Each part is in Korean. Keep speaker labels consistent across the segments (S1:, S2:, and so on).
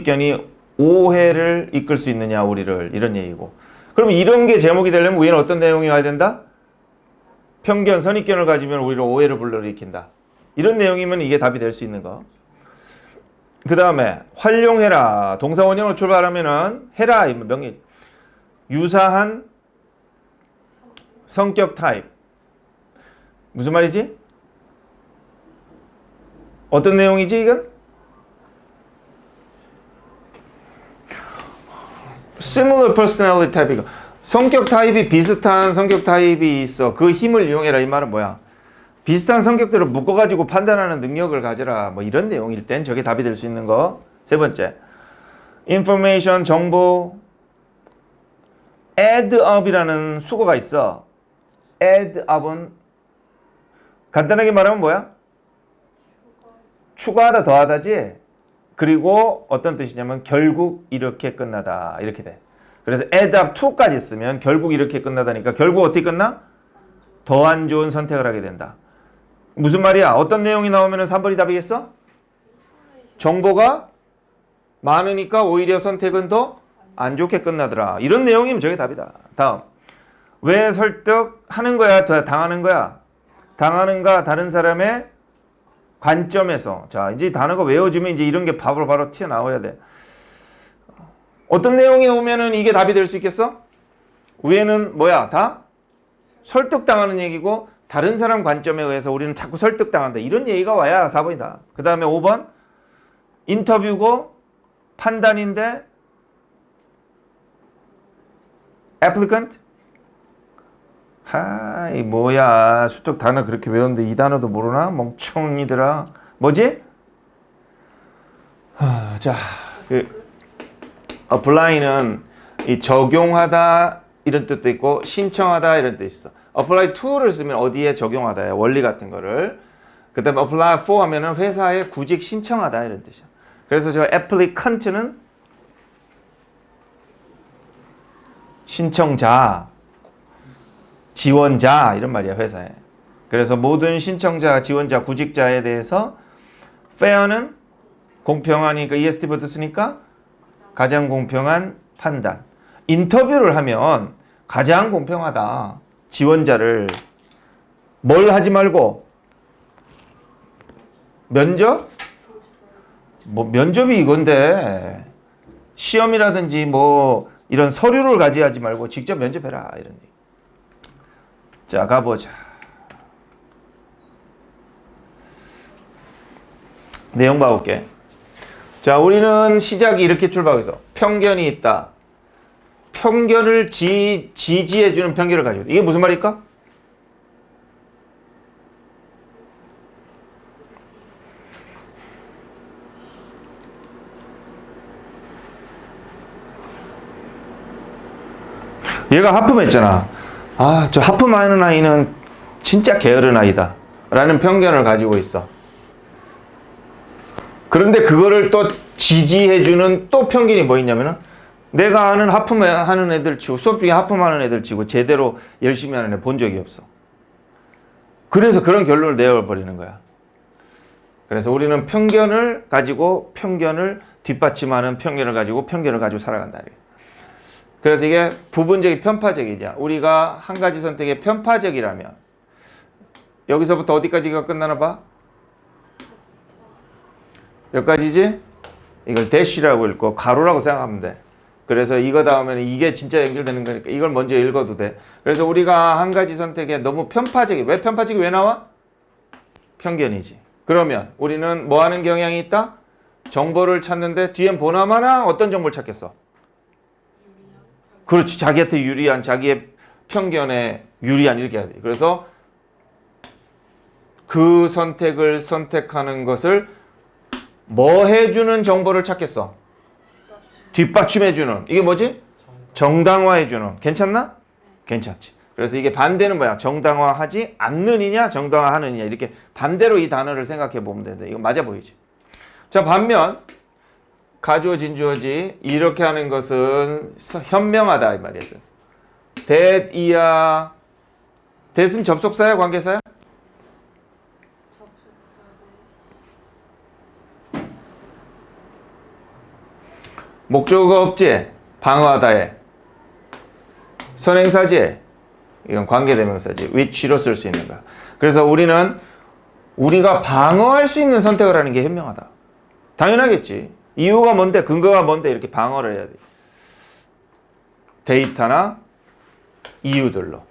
S1: 선입견이 오해를 이끌 수 있느냐 우리를 이런 얘기고. 그럼 이런 게 제목이 되려면 위에는 어떤 내용이 와야 된다? 편견, 선입견을 가지면 우리를 오해를 불러일으킨다. 이런 내용이면 이게 답이 될 수 있는 거. 그 다음에 활용해라. 동사 원형으로 출발하면은 해라 명예. 유사한 성격 타입. 무슨 말이지? 어떤 내용이지 이건? Similar personality type. 성격 타입이 비슷한 성격 타입이 있어. 그 힘을 이용해라. 이 말은 뭐야? 비슷한 성격들을 묶어가지고 판단하는 능력을 가져라. 뭐 이런 내용일 땐 저게 답이 될 수 있는 거. 세 번째. information, 정보. add up이라는 수거가 있어. add up은 간단하게 말하면 뭐야? 추가하다, 더하다지. 그리고 어떤 뜻이냐면 결국 이렇게 끝나다. 이렇게 돼. 그래서 add up to까지 쓰면 결국 이렇게 끝나다니까 결국 어떻게 끝나? 더 안 좋은 선택을 하게 된다. 무슨 말이야? 어떤 내용이 나오면 3번이 답이겠어? 정보가 많으니까 오히려 선택은 더 안 좋게 끝나더라. 이런 내용이면 저게 답이다. 다음. 왜 설득하는 거야? 당하는 거야? 당하는가? 다른 사람의 관점에서. 자, 이제 단어가 외워지면 이제 이런 게 바로 튀어나와야 돼. 어떤 내용이 오면은 이게 답이 될 수 있겠어? 위에는 뭐야? 다 설득당하는 얘기고 다른 사람 관점에 의해서 우리는 자꾸 설득당한다. 이런 얘기가 와야 4번이다. 그 다음에 5번 인터뷰고 판단인데 applicant? 하이 뭐야 수특 단어 그렇게 외웠는데 이 단어도 모르나? 멍청이들아. 뭐지? 자, apply는 이 적용하다 이런 뜻도 있고 신청하다 이런 뜻이 있어. apply to를 쓰면 어디에 적용하다야 원리 같은 거를. 그 다음에 apply for 하면은 회사에 구직 신청하다 이런 뜻이야. 그래서 저 applicant는 신청자, 지원자 이런 말이야 회사에. 그래서 모든 신청자, 지원자, 구직자에 대해서 fair는 공평하니까 EST부터 쓰니까 가장 공평한 판단. 인터뷰를 하면 가장 공평하다. 지원자를 뭘 하지 말고 면접? 뭐 면접이 이건데 시험이라든지 뭐 이런 서류를 가져야지 말고 직접 면접해라 이런 얘기. 자, 가보자. 내용 봐볼게. 자, 우리는 시작이 이렇게 출발하고 있어. 편견이 있다. 편견을 지지해주는 편견을 가지고 있다. 이게 무슨 말일까? 얘가 하품했잖아. 아, 저 하품하는 아이는 진짜 게으른 아이다. 라는 편견을 가지고 있어. 그런데 그거를 또 지지해주는 또 편견이 뭐 있냐면은 내가 아는 하품하는 애들 치고 수업 중에 하품하는 애들 치고 제대로 열심히 하는 애 본 적이 없어. 그래서 그런 결론을 내어버리는 거야. 그래서 우리는 편견을 가지고 편견을 뒷받침하는 편견을 가지고 살아간다. 그래서 이게 부분적인 편파적이냐. 우리가 한 가지 선택에 편파적이라면 여기서부터 어디까지가 끝나나 봐? 여기까지지? 이걸 대쉬라고 읽고 가로라고 생각하면 돼. 그래서 이거 다음에는 이게 진짜 연결되는 거니까 이걸 먼저 읽어도 돼. 그래서 우리가 한 가지 선택에 너무 편파적이. 왜 편파적이 왜 나와? 편견이지. 그러면 우리는 뭐 하는 경향이 있다? 정보를 찾는데 뒤엔 보나마나 어떤 정보를 찾겠어? 그렇지. 자기한테 유리한, 자기의 편견에 유리한 이렇게 해야 돼. 그래서 그 선택을 선택하는 것을 뭐 해주는 정보를 찾겠어? 뒷받침해주는. 이게 뭐지? 정당화해주는. 괜찮나? 괜찮지. 그래서 이게 반대는 뭐야? 정당화하지 않느냐, 정당화하느냐. 이렇게 반대로 이 단어를 생각해 보면 되는데 이거 맞아 보이지? 자, 반면 가주어, 진주어지 이렇게 하는 것은 현명하다 이 말이야. that, 이야. that은 접속사야, 관계사야? 목적어가 없지? 방어하다에. 선행사지? 이건 관계대명사지. which로 쓸 수 있는 거야. 그래서 우리가 방어할 수 있는 선택을 하는 게 현명하다. 당연하겠지. 이유가 뭔데? 근거가 뭔데? 이렇게 방어를 해야 돼. 데이터나 이유들로.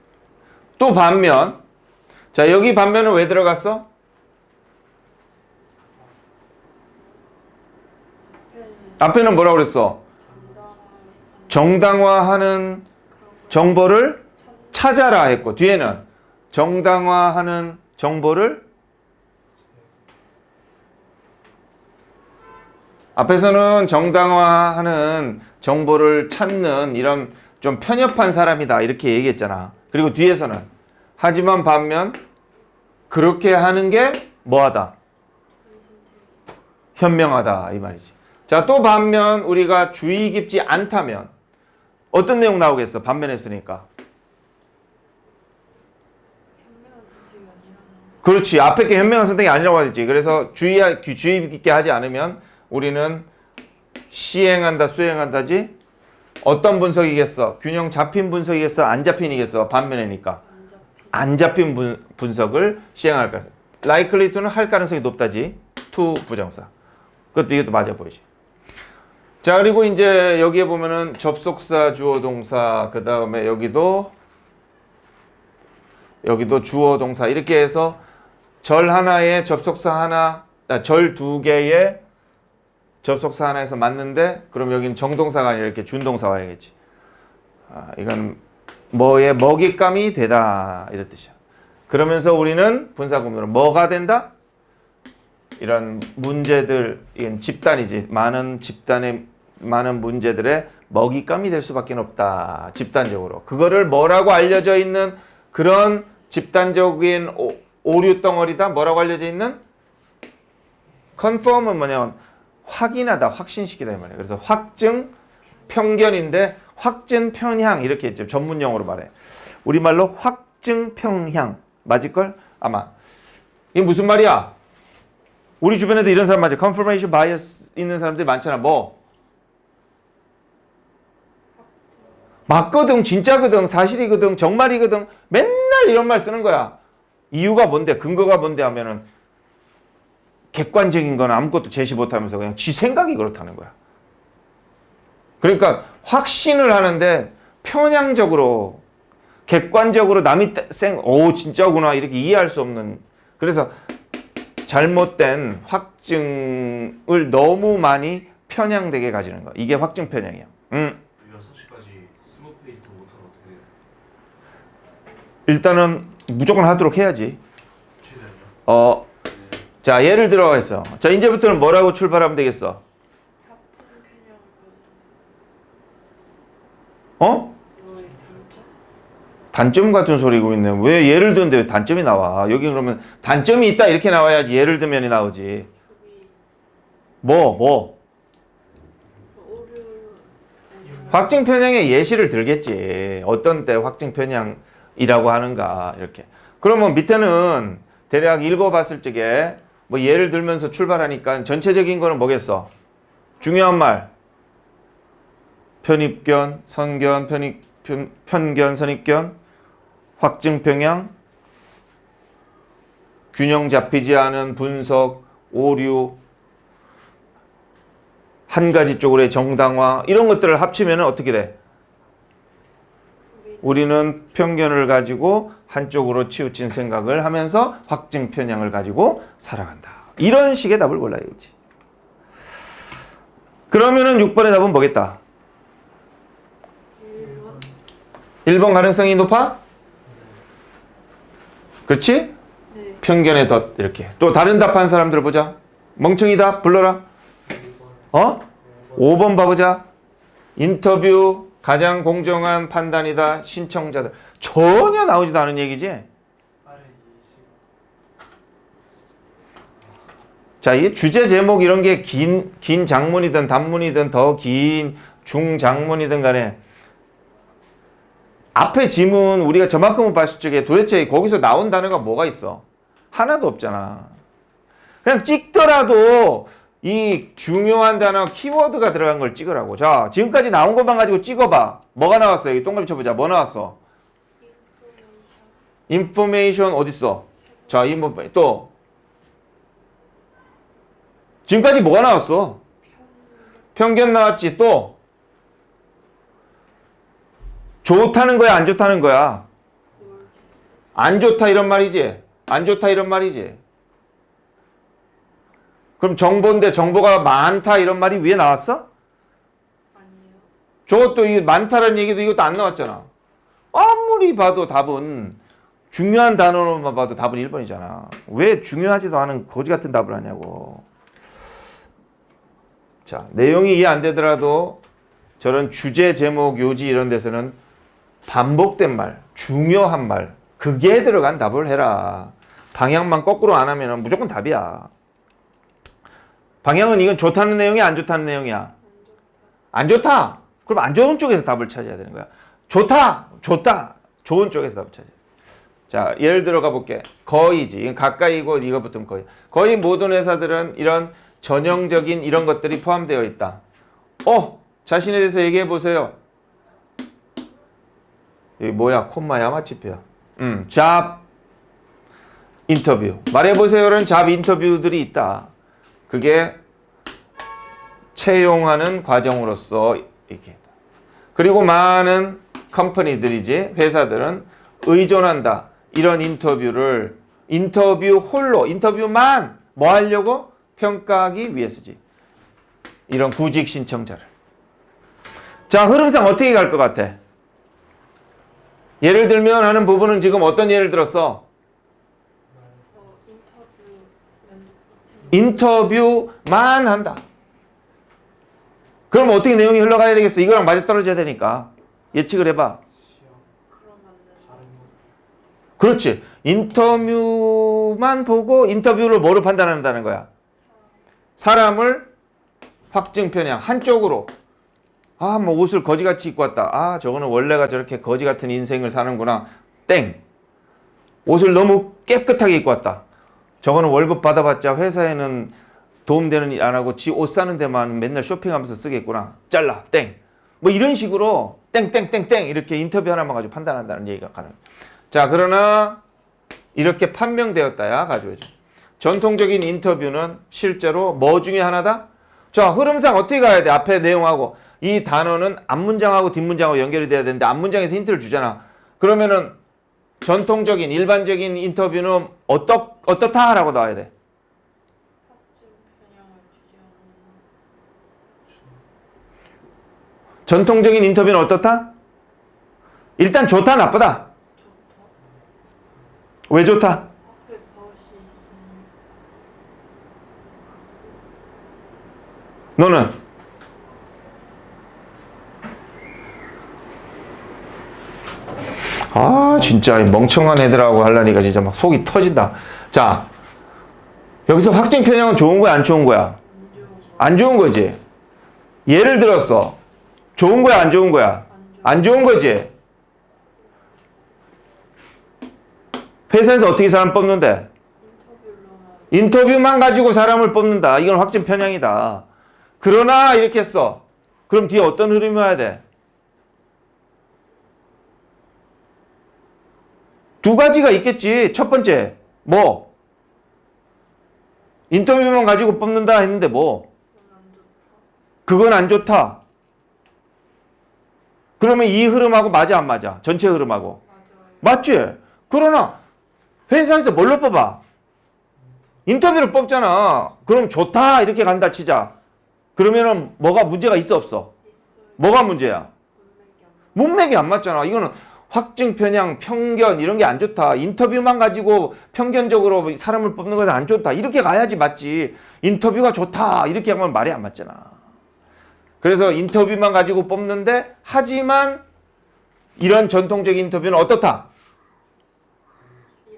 S1: 또 반면, 자, 여기 반면은 왜 들어갔어? 앞에는 뭐라고 그랬어? 정당화하는 정보를 찾아라 했고, 뒤에는 정당화하는 정보를, 앞에서는 정당화하는 정보를 찾는 이런 좀 편협한 사람이다 이렇게 얘기했잖아. 그리고 뒤에서는 하지만 반면 그렇게 하는 게 뭐하다? 현명하다 이 말이지. 자, 또 반면 우리가 주의 깊지 않다면 어떤 내용 나오겠어? 반면 했으니까. 그렇지. 앞에 게 현명한 선택이 아니라고 하겠지. 그래서 주의 깊게 하지 않으면 우리는 시행한다, 수행한다지? 어떤 분석이겠어? 균형 잡힌 분석이겠어? 안 잡힌이겠어? 반면이니까. 안 잡힌 분석을 시행할 거야. likely to는 할 가능성이 높다지. to 부정사. 이것도 맞아 보이지. 자, 그리고 이제 여기에 보면은 접속사, 주어, 동사, 그 다음에 여기도 주어, 동사 이렇게 해서 절 하나에 접속사 하나, 절 두 개에 접속사 하나에서 맞는데 그럼 여기는 정동사가 아니라 이렇게 준동사 와야겠지. 이건 뭐의 먹잇감이 되다 이런 뜻이야. 그러면서 우리는 분사구문으로 뭐가 된다? 이런 문제들, 이건 집단이지. 많은 문제들의 먹잇감이 될 수밖에 없다. 집단적으로. 그거를 뭐라고 알려져 있는 그런 집단적인 오류 덩어리다. 뭐라고 알려져 있는? confirm은 뭐냐면 확인하다, 확신시키다 이 말이야. 그래서 확증, 편견인데 확증, 편향 이렇게 있죠. 전문 용어로 말해. 우리말로 확증, 편향 맞을걸? 아마. 이게 무슨 말이야? 우리 주변에도 이런 사람 맞아. confirmation bias 있는 사람들이 많잖아. 뭐? 맞거든, 진짜거든, 사실이거든, 정말이거든. 맨날 이런 말 쓰는 거야. 이유가 뭔데? 근거가 뭔데 하면은 객관적인 건 아무것도 제시 못하면서 그냥 지 생각이 그렇다는 거야. 그러니까 확신을 하는데 편향적으로, 객관적으로 남이 진짜구나 이렇게 이해할 수 없는, 그래서 잘못된 확증을 너무 많이 편향되게 가지는 거야. 이게 확증 편향이야.
S2: 6시까지 20페이지 더 못하면 어떻게 돼요?
S1: 일단은 무조건 하도록 해야지.
S2: 최대한요?
S1: 자, 예를 들어 했어. 자, 이제부터는 뭐라고 출발하면 되겠어? 단점 같은 소리고 있네. 왜 예를 드는데 왜 단점이 나와? 여기 그러면 단점이 있다 이렇게 나와야지 예를 들면이 나오지. 뭐? 확증 편향의 예시를 들겠지. 어떤 때 확증 편향이라고 하는가 이렇게. 그러면 밑에는 대략 읽어봤을 적에 뭐 예를 들면서 출발하니까 전체적인 거는 뭐겠어? 중요한 말. 편입견, 선견, 편견, 선입견, 확증 편향, 균형 잡히지 않은 분석, 오류, 한 가지 쪽으로의 정당화 이런 것들을 합치면 어떻게 돼? 우리는 편견을 가지고 한쪽으로 치우친 생각을 하면서 확증 편향을 가지고 살아간다. 이런 식의 답을 골라야겠지. 그러면은 6번의 답은 뭐겠다? 1번 가능성이 높아? 그렇지?
S3: 네.
S1: 편견의 덫 이렇게. 또 다른 답한 사람들 보자. 멍청이다 불러라. 5번 봐보자. 인터뷰 가장 공정한 판단이다. 신청자들. 전혀 나오지도 않은 얘기지. 자, 이 주제 제목 이런 게 긴 장문이든 단문이든 더 긴 중장문이든 간에 앞에 지문 우리가 저만큼은 봤을 적에 도대체 거기서 나온 단어가 뭐가 있어? 하나도 없잖아. 그냥 찍더라도 이 중요한 단어 키워드가 들어간 걸 찍으라고. 자, 지금까지 나온 것만 가지고 찍어봐. 뭐가 나왔어? 여기 동그라미 쳐보자. 뭐 나왔어? 인포메이션 어딨어? 자, 또 지금까지 뭐가 나왔어? 편견 나왔지. 또 좋다는 거야, 안 좋다는 거야? 안 좋다 이런 말이지. 안 좋다 이런 말이지. 그럼 정보인데 정보가 많다 이런 말이 위에 나왔어?
S3: 아니요.
S1: 저것도 이 많다라는 얘기도 이것도 안 나왔잖아. 아무리 봐도 답은 중요한 단어로만 봐도 답은 1번이잖아. 왜 중요하지도 않은 거지 같은 답을 하냐고. 자, 내용이 이해 안 되더라도 저런 주제, 제목, 요지 이런 데서는 반복된 말, 중요한 말, 그게 들어간 답을 해라. 방향만 거꾸로 안 하면 무조건 답이야. 방향은 이건 좋다는 내용이야, 안 좋다는 내용이야? 안 좋다. 그럼 안 좋은 쪽에서 답을 찾아야 되는 거야. 좋다, 좋다, 좋은 쪽에서 답을 찾아야 돼. 자, 예를 들어 가볼게. 거의지. 이건 가까이고 이거 붙으면 거의. 거의 모든 회사들은 이런 전형적인 이런 것들이 포함되어 있다. 자신에 대해서 얘기해 보세요. 여기 뭐야? 콤마야, 마치표야. 잡 인터뷰. 말해 보세요는 잡 인터뷰들이 있다. 그게 채용하는 과정으로서 이렇게. 그리고 많은 컴퍼니들이지, 회사들은 의존한다. 이런 인터뷰를 인터뷰 홀로, 인터뷰만 뭐 하려고? 평가하기 위해서지. 이런 구직 신청자를. 자, 흐름상 어떻게 갈 것 같아? 예를 들면 하는 부분은 지금 어떤 예를 들었어? 인터뷰만 한다. 그럼 어떻게 내용이 흘러가야 되겠어? 이거랑 맞아떨어져야 되니까. 예측을 해봐. 그렇지. 인터뷰만 보고 인터뷰를 뭐로 판단한다는 거야? 사람을 확증 편향 한쪽으로. 뭐 옷을 거지같이 입고 왔다. 저거는 원래가 저렇게 거지 같은 인생을 사는구나. 땡. 옷을 너무 깨끗하게 입고 왔다. 저거는 월급 받아봤자 회사에는 도움되는 일 안 하고 지 옷 사는 데만 맨날 쇼핑하면서 쓰겠구나. 잘라. 땡. 뭐 이런 식으로 땡땡땡땡 이렇게 인터뷰 하나만 가지고 판단한다는 얘기가 가능. 자, 그러나 이렇게 판명되었다야 가져야지. 전통적인 인터뷰는 실제로 뭐 중에 하나다? 자, 흐름상 어떻게 가야 돼? 앞에 내용하고 이 단어는 앞문장하고 뒷문장하고 연결이 돼야 되는데 앞문장에서 힌트를 주잖아. 그러면은 전통적인 일반적인 인터뷰는 어떻다라고 나와야 돼? 전통적인 인터뷰는 어떻다? 일단 좋다, 나쁘다? 왜 좋다? 너는? 진짜 멍청한 애들하고 하려니까 진짜 막 속이 터진다. 자, 여기서 확증 편향은 좋은 거야, 안 좋은 거야? 안 좋은 거지. 예를 들었어. 좋은 거야, 안 좋은 거야? 안 좋은 거지. 회사에서 어떻게 사람 뽑는데? 인터뷰만 가지고 사람을 뽑는다. 이건 확증 편향이다. 그러나 이렇게 했어. 그럼 뒤에 어떤 흐름이 와야 돼? 두 가지가 있겠지. 첫 번째, 뭐? 인터뷰만 가지고 뽑는다 했는데 뭐? 그건 안 좋다. 그러면 이 흐름하고 맞아, 안 맞아? 전체 흐름하고. 맞지? 그러나 회사에서 뭘로 뽑아? 인터뷰를 뽑잖아. 그럼 좋다 이렇게 간다 치자. 그러면은 뭐가 문제가 있어, 없어? 뭐가 문제야? 문맥이 안 맞잖아. 이거는 확증 편향, 편견 이런 게 안 좋다. 인터뷰만 가지고 편견적으로 사람을 뽑는 것은 안 좋다. 이렇게 가야지 맞지. 인터뷰가 좋다. 이렇게 하면 말이 안 맞잖아. 그래서 인터뷰만 가지고 뽑는데 하지만 이런 전통적인 인터뷰는 어떻다?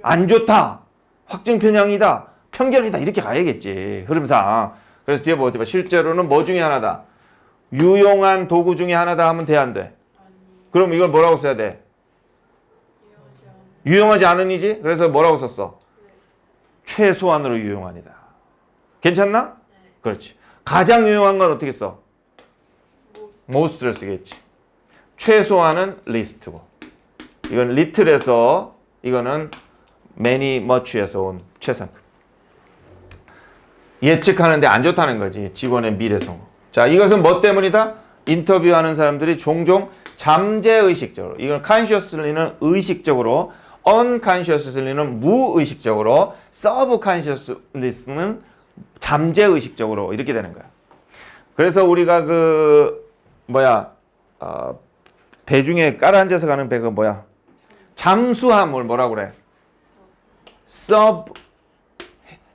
S1: 안 좋다. 확증 편향이다. 편견이다. 이렇게 가야겠지. 흐름상. 그래서 뒤에 뭐 실제로는 뭐 중에 하나다? 유용한 도구 중에 하나다 하면 돼, 안 돼? 그럼 이걸 뭐라고 써야 돼? 유용하지 않은이지? 그래서 뭐라고 썼어? 최소한으로 유용한이다. 괜찮나? 그렇지. 가장 유용한 건 어떻게 써? most를 쓰겠지. 최소한은 least고. 이건 little에서 이거는 many, much에서 온 최상급. 예측하는데 안 좋다는 거지. 직원의 미래성. 자, 이것은 뭐 때문이다? 인터뷰하는 사람들이 종종 잠재의식적으로, 이건 consciously는 의식적으로, unconsciously는 무의식적으로, subconsciously는 잠재의식적으로 이렇게 되는 거야. 그래서 우리가 배 중에 깔아앉아서 가는 배가 뭐야? 잠수함을 뭐라고 그래?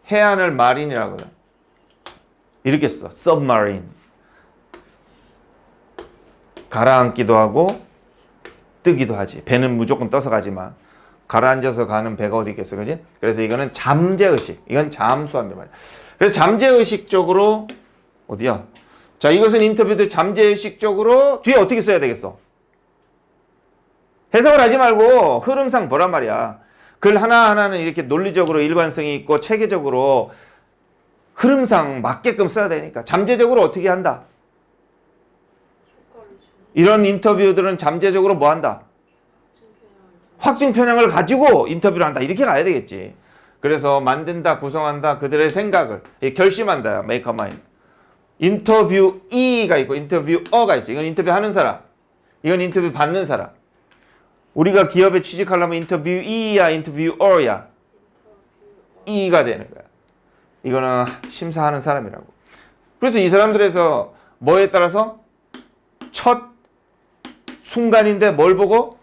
S1: 해안을 마린이라고 그래. 이렇게 써. submarine. 가라앉기도 하고 뜨기도 하지. 배는 무조건 떠서 가지만 가라앉아서 가는 배가 어디 있겠어, 그지? 그래서 이거는 잠재의식. 이건 잠수함이란 말이야. 그래서 잠재의식적으로 어디야? 자, 이것은 인터뷰들 잠재의식적으로 뒤에 어떻게 써야 되겠어? 해석을 하지 말고 흐름상 보란 말이야. 글 하나하나는 이렇게 논리적으로 일관성이 있고 체계적으로 흐름상 맞게끔 써야 되니까 잠재적으로 어떻게 한다? 이런 인터뷰들은 잠재적으로 뭐 한다? 확증 편향을 가지고 인터뷰를 한다. 이렇게 가야 되겠지. 그래서 만든다, 구성한다, 그들의 생각을 결심한다. make a mind. 인터뷰이가 있고 인터뷰어가 있어. 이건 인터뷰하는 사람. 이건 인터뷰 받는 사람. 우리가 기업에 취직하려면 인터뷰이야, 인터뷰어야. 이가 되는 거야. 이거는 심사하는 사람이라고. 그래서 이 사람들에서 뭐에 따라서 첫 순간인데 뭘 보고?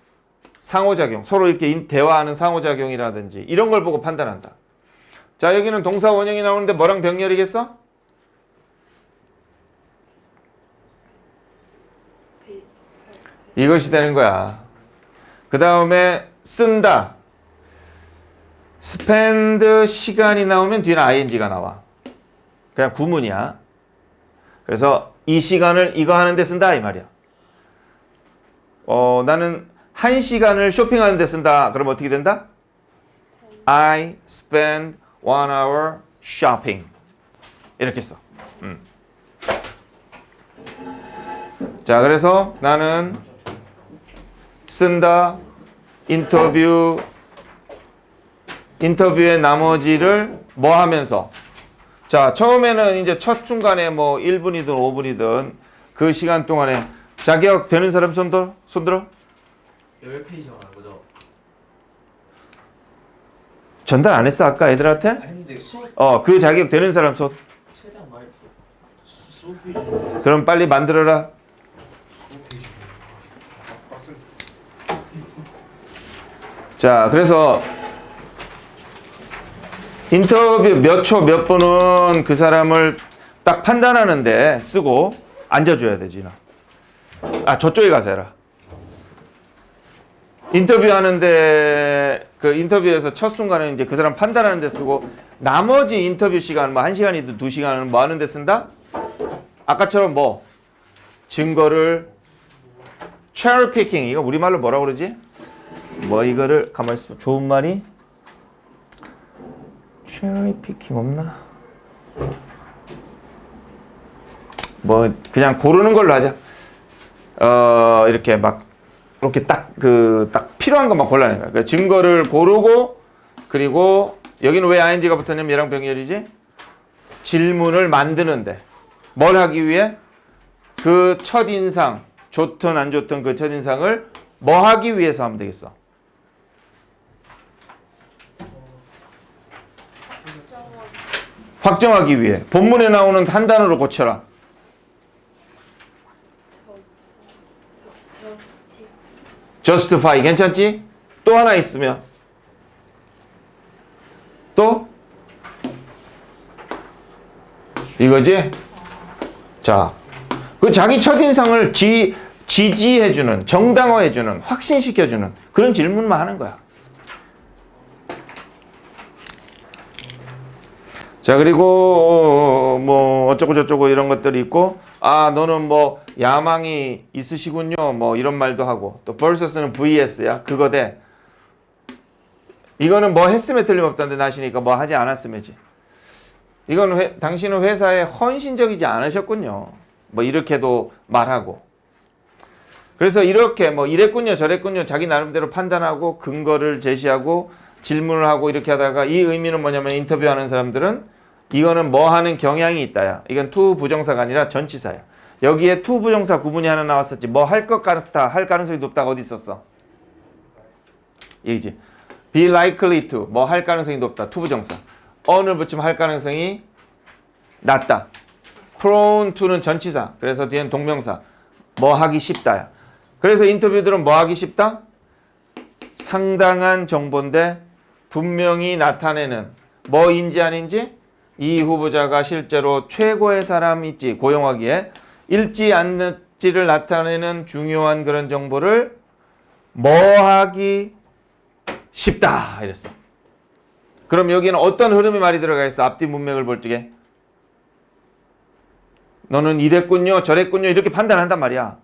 S1: 상호작용. 서로 이렇게 대화하는 상호작용이라든지 이런 걸 보고 판단한다. 자, 여기는 동사 원형이 나오는데 뭐랑 병렬이겠어? 이것이 되는 거야. 그 다음에 쓴다. spend 시간이 나오면 뒤에는 ing가 나와. 그냥 구문이야. 그래서 이 시간을 이거 하는데 쓴다 이 말이야. 나는 1시간을 쇼핑하는 데 쓴다. 그럼 어떻게 된다? I spend 1 hour shopping. 이렇게 써. 자, 그래서 나는 쓴다. 인터뷰의 나머지를 뭐 하면서. 자, 처음에는 이제 첫 중간에 뭐 1분이든 5분이든 그 시간 동안에 자격 되는 사람 손들어?
S2: 10페이지 말하는 거죠?
S1: 전달 안 했어 아까 애들한테?
S2: 아, 했는데 수업
S1: 그 자격 되는 사람 손.
S2: 최대한 많이 수업 페이지
S1: 그럼 빨리 만들어라.
S2: 수업 페이지 빡센.
S1: 자, 그래서 인터뷰 몇 초 몇 분은 그 사람을 딱 판단하는데 쓰고 앉아줘야 되지 나. 저쪽에 가서 해라. 인터뷰하는데 그 인터뷰에서 첫 순간에 이제 그 사람 판단하는데 쓰고 나머지 인터뷰 시간 뭐 1시간이든 2시간은 뭐 하는데 쓴다? 아까처럼 뭐 증거를 cherry picking. 이거 우리말로 뭐라고 그러지? 뭐 이거를 가만히 있어. 좋은 말이 cherry picking 없나? 뭐 그냥 고르는 걸로 하자. 이렇게 막 이렇게 딱 필요한 것만 골라내는 거야. 그러니까 증거를 고르고 그리고 여기는 왜 ing가 붙었냐면 얘랑 병렬이지? 질문을 만드는데 뭘 하기 위해? 그 첫인상 좋든 안 좋든 그 첫인상을 뭐 하기 위해서 하면 되겠어? 확정하기 위해. 본문에 나오는 한 단어로 고쳐라. justify. 괜찮지? 또 하나 있으면 또 이거지? 자, 그 자기 첫인상을 지지해주는, 정당화해주는, 확신시켜주는 그런 질문만 하는 거야. 자, 그리고 뭐 어쩌고 저쩌고 이런 것들이 있고, 너는 뭐 야망이 있으시군요, 뭐 이런 말도 하고, 또 versus는 vs야. 그거 돼. 이거는 뭐 했으면 틀림없다는데 나시니까 뭐 하지 않았으면지. 이건 당신은 회사에 헌신적이지 않으셨군요. 뭐 이렇게도 말하고. 그래서 이렇게 뭐 이랬군요 저랬군요 자기 나름대로 판단하고 근거를 제시하고 질문을 하고 이렇게 하다가 이 의미는 뭐냐면 인터뷰하는 사람들은 이거는 뭐 하는 경향이 있다야. 이건 to 부정사가 아니라 전치사야. 여기에 to 부정사 구문이 하나 나왔었지. 뭐 할 것 같다 할 가능성이 높다가 어디 있었어? 여기지. be likely to 뭐 할 가능성이 높다 to 부정사. on을 붙이면 할 가능성이 낮다. prone to는 전치사. 그래서 뒤에는 동명사. 뭐 하기 쉽다야. 그래서 인터뷰들은 뭐 하기 쉽다? 상당한 정보인데 분명히 나타내는 뭐인지 아닌지 이 후보자가 실제로 최고의 사람일지 고용하기에 읽지 않는지를 나타내는 중요한 그런 정보를 뭐 하기 쉽다 이랬어. 그럼 여기는 어떤 흐름이 말이 들어가 있어? 앞뒤 문맥을 볼 적에 너는 이랬군요 저랬군요 이렇게 판단한단 말이야.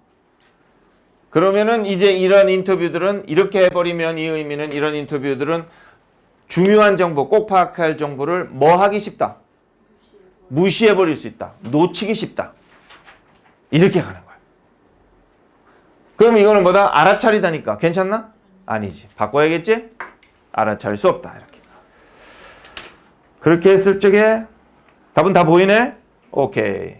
S1: 그러면은 이제 이런 인터뷰들은 이렇게 해버리면 이 의미는 이런 인터뷰들은 중요한 정보 꼭 파악할 정보를 뭐 하기 쉽다? 무시해버릴 수 있다. 놓치기 쉽다. 이렇게 가는 거야. 그럼 이거는 뭐다? 알아차리다니까. 괜찮나? 아니지. 바꿔야겠지? 알아차릴 수 없다. 이렇게. 그렇게 했을 적에 답은 다 보이네? 오케이.